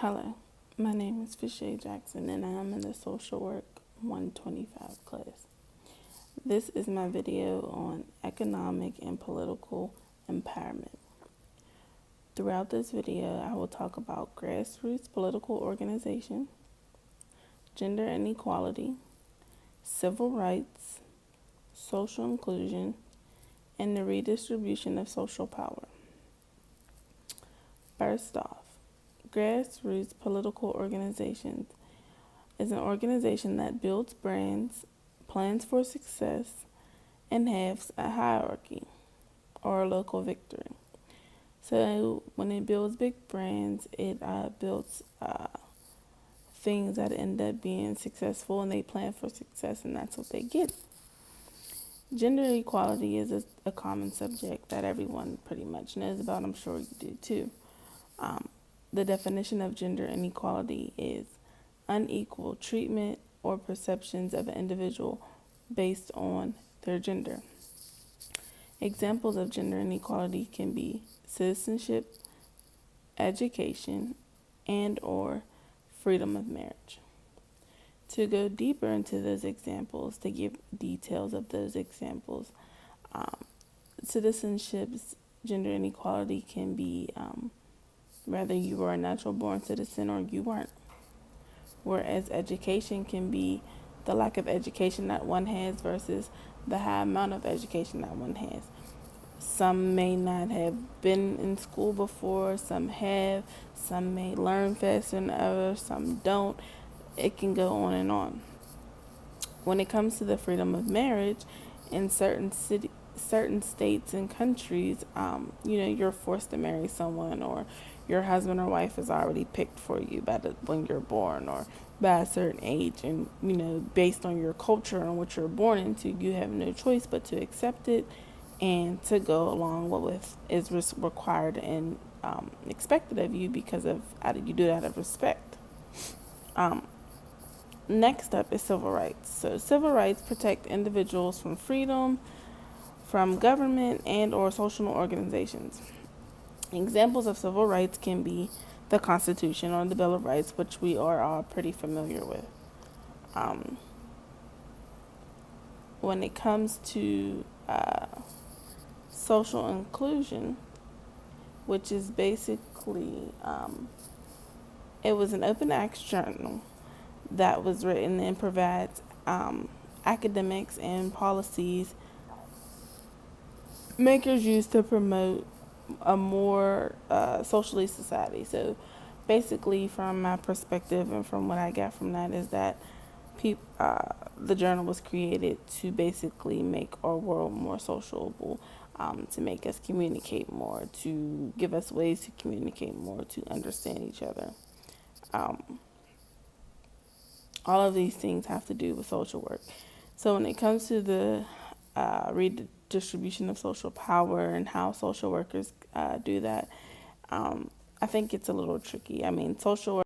Hello, my name is Fishay Jackson and I am in the Social Work 125 class. This is my video on economic and political empowerment. Throughout this video, I will talk about grassroots political organization, gender inequality, civil rights, social inclusion, and the redistribution of social power. First off, grassroots political organizations is an organization that builds brands, plans for success, and has a hierarchy or a local victory. So when it builds big brands, it builds things that end up being successful, and they plan for success, and that's what they get. Gender equality is a common subject that everyone pretty much knows about. I'm sure you do too. The definition of gender inequality is unequal treatment or perceptions of an individual based on their gender. Examples of gender inequality can be citizenship, education, and or freedom of marriage. To go deeper into those examples, to give details of those examples, citizenship's gender inequality can be whether you are a natural born citizen or you weren't. Whereas education can be the lack of education that one has versus the high amount of education that one has. Some may not have been in school before, some have, some may learn faster than others, some don't. It can go on and on. When it comes to the freedom of marriage, in certain states and countries, you're forced to marry someone, or your husband or wife is already picked for you when you're born or by a certain age, and based on your culture and what you're born into, you have no choice but to accept it and to go along with is required and expected of you because of you do it out of respect. Next up is civil rights. So civil rights protect individuals from freedom from government and or social organizations. Examples of civil rights can be the Constitution or the Bill of Rights, which we are all pretty familiar with. When it comes to social inclusion, which is basically, it was an open access journal that was written and provides academics and policies makers use to promote a more socially society. So basically, from my perspective and from what I got from that, is that the journal was created to basically make our world more sociable, to make us communicate more, to give us ways to communicate more, to understand each other. All of these things have to do with social work. So when it comes to the redistribution of social power and how social workers do that, I think it's a little tricky. I mean, social work